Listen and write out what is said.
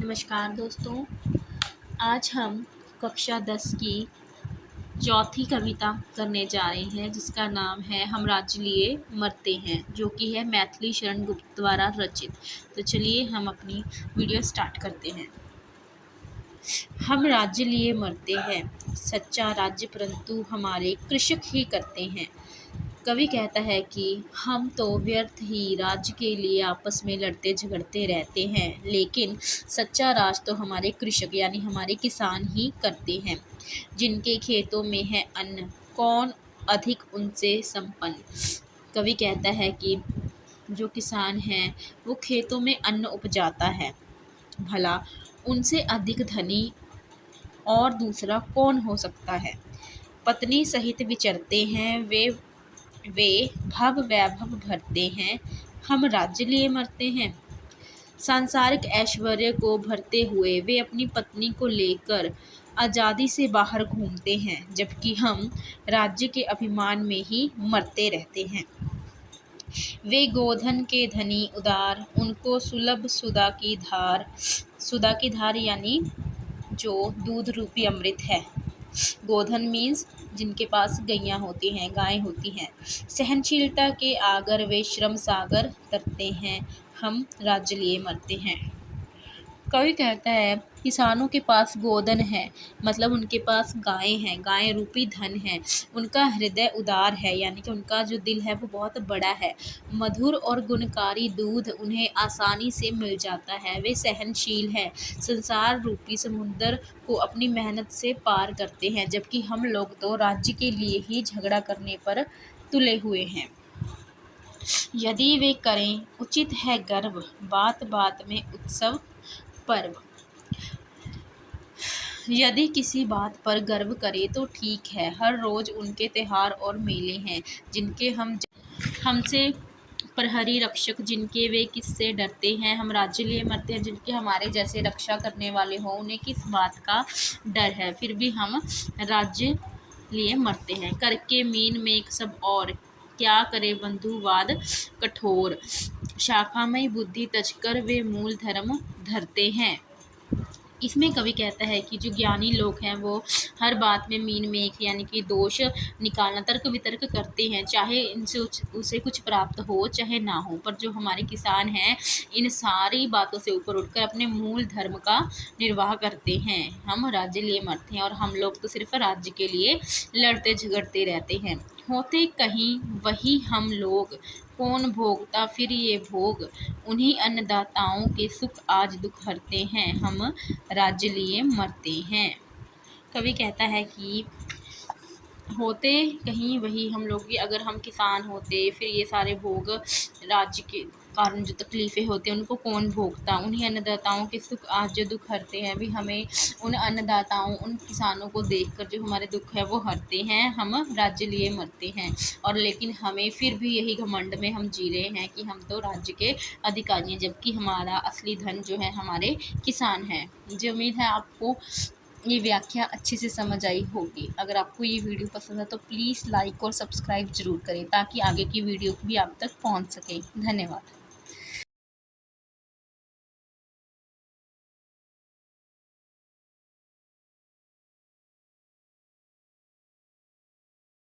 नमस्कार दोस्तों। आज हम कक्षा 10 की चौथी कविता करने जा रहे हैं जिसका नाम है हम राज्य लिए मरते हैं, जो कि है मैथिली शरण गुप्त द्वारा रचित। तो चलिए हम अपनी वीडियो स्टार्ट करते हैं। हम राज्य लिए मरते हैं, सच्चा राज्य परंतु हमारे कृषक ही करते हैं। कवि कहता है कि हम तो व्यर्थ ही राज्य के लिए आपस में लड़ते झगड़ते रहते हैं, लेकिन सच्चा राज तो हमारे कृषक यानी हमारे किसान ही करते हैं। जिनके खेतों में है अन्न, कौन अधिक उनसे संपन्न। कवि कहता है कि जो किसान हैं वो खेतों में अन्न उपजाता है, भला उनसे अधिक धनी और दूसरा कौन हो सकता है। पत्नी सहित विचरते हैं वे भव वैभव भरते हैं, हम राज्य लिए मरते हैं। सांसारिक ऐश्वर्य को भरते हुए वे अपनी पत्नी को लेकर आज़ादी से बाहर घूमते हैं, जबकि हम राज्य के अभिमान में ही मरते रहते हैं। वे गोधन के धनी उदार, उनको सुलभ सुधा की धार यानी जो दूध रूपी अमृत है। गोधन मीन्स जिनके पास गैयाँ होती हैं, गायें होती हैं। सहनशीलता के आगर वे श्रम सागर तरते हैं, हम राज्य लिए मरते हैं। कवि कहता है किसानों के पास गोधन है, मतलब उनके पास गायें हैं, गाय रूपी धन है। उनका हृदय उदार है, यानी कि उनका जो दिल है वो बहुत बड़ा है। मधुर और गुणकारी दूध उन्हें आसानी से मिल जाता है। वे सहनशील हैं, संसार रूपी समुद्र को अपनी मेहनत से पार करते हैं, जबकि हम लोग तो राज्य के लिए ही झगड़ा करने पर तुले हुए हैं। यदि वे करें उचित है गर्व, बात बात में उत्सव पर्व। यदि किसी बात पर गर्व करे तो ठीक है, हर रोज उनके त्योहार और मेले हैं। जिनके हमसे प्रहरी रक्षक, जिनके वे किससे डरते हैं, हम राज्य लिए मरते हैं। जिनके हमारे जैसे रक्षा करने वाले हों, उन्हें किस बात का डर है, फिर भी हम राज्य लिए मरते हैं। करके मीन में सब और, क्या करे बंधुवाद कठोर। शाखामय बुद्धि तजकर वे मूल धर्म धरते हैं। इसमें कवि कहता है कि जो ज्ञानी लोग हैं वो हर बात में मीन मेख यानी कि दोष निकालना, तर्क वितर्क करते हैं, चाहे इनसे उसे कुछ प्राप्त हो चाहे ना हो। पर जो हमारे किसान हैं इन सारी बातों से ऊपर उठकर अपने मूल धर्म का निर्वाह करते हैं। हम राज्य लिए मरते हैं और हम लोग तो सिर्फ राज्य के लिए लड़ते झगड़ते रहते हैं। होते कहीं वही हम लोग, कौन भोगता फिर ये भोग। उन्हीं अन्नदाताओं के सुख आज दुख हरते हैं, हम राज्य लिए मरते हैं। कवि कहता है कि होते कहीं वही हम लोग, कि अगर हम किसान होते फिर ये सारे भोग राज्य के कारण जो तकलीफ़ें होती हैं उनको कौन भोगता। उन्हीं अन्नदाताओं के सुख आज जो दुख हरते हैं, भी हमें उन अन्नदाताओं उन किसानों को देखकर जो हमारे दुख है वो हरते हैं, हम राज्य लिए मरते हैं। और लेकिन हमें फिर भी यही घमंड में हम जी रहे हैं कि हम तो राज्य के अधिकारी हैं, जबकि हमारा असली धन जो है हमारे किसान हैं। मुझे उम्मीद है आपको ये व्याख्या अच्छे से समझ आई होगी। अगर आपको ये वीडियो पसंद है तो प्लीज़ लाइक और सब्सक्राइब ज़रूर करें, ताकि आगे की वीडियो भी आप तक पहुंच सके। धन्यवाद।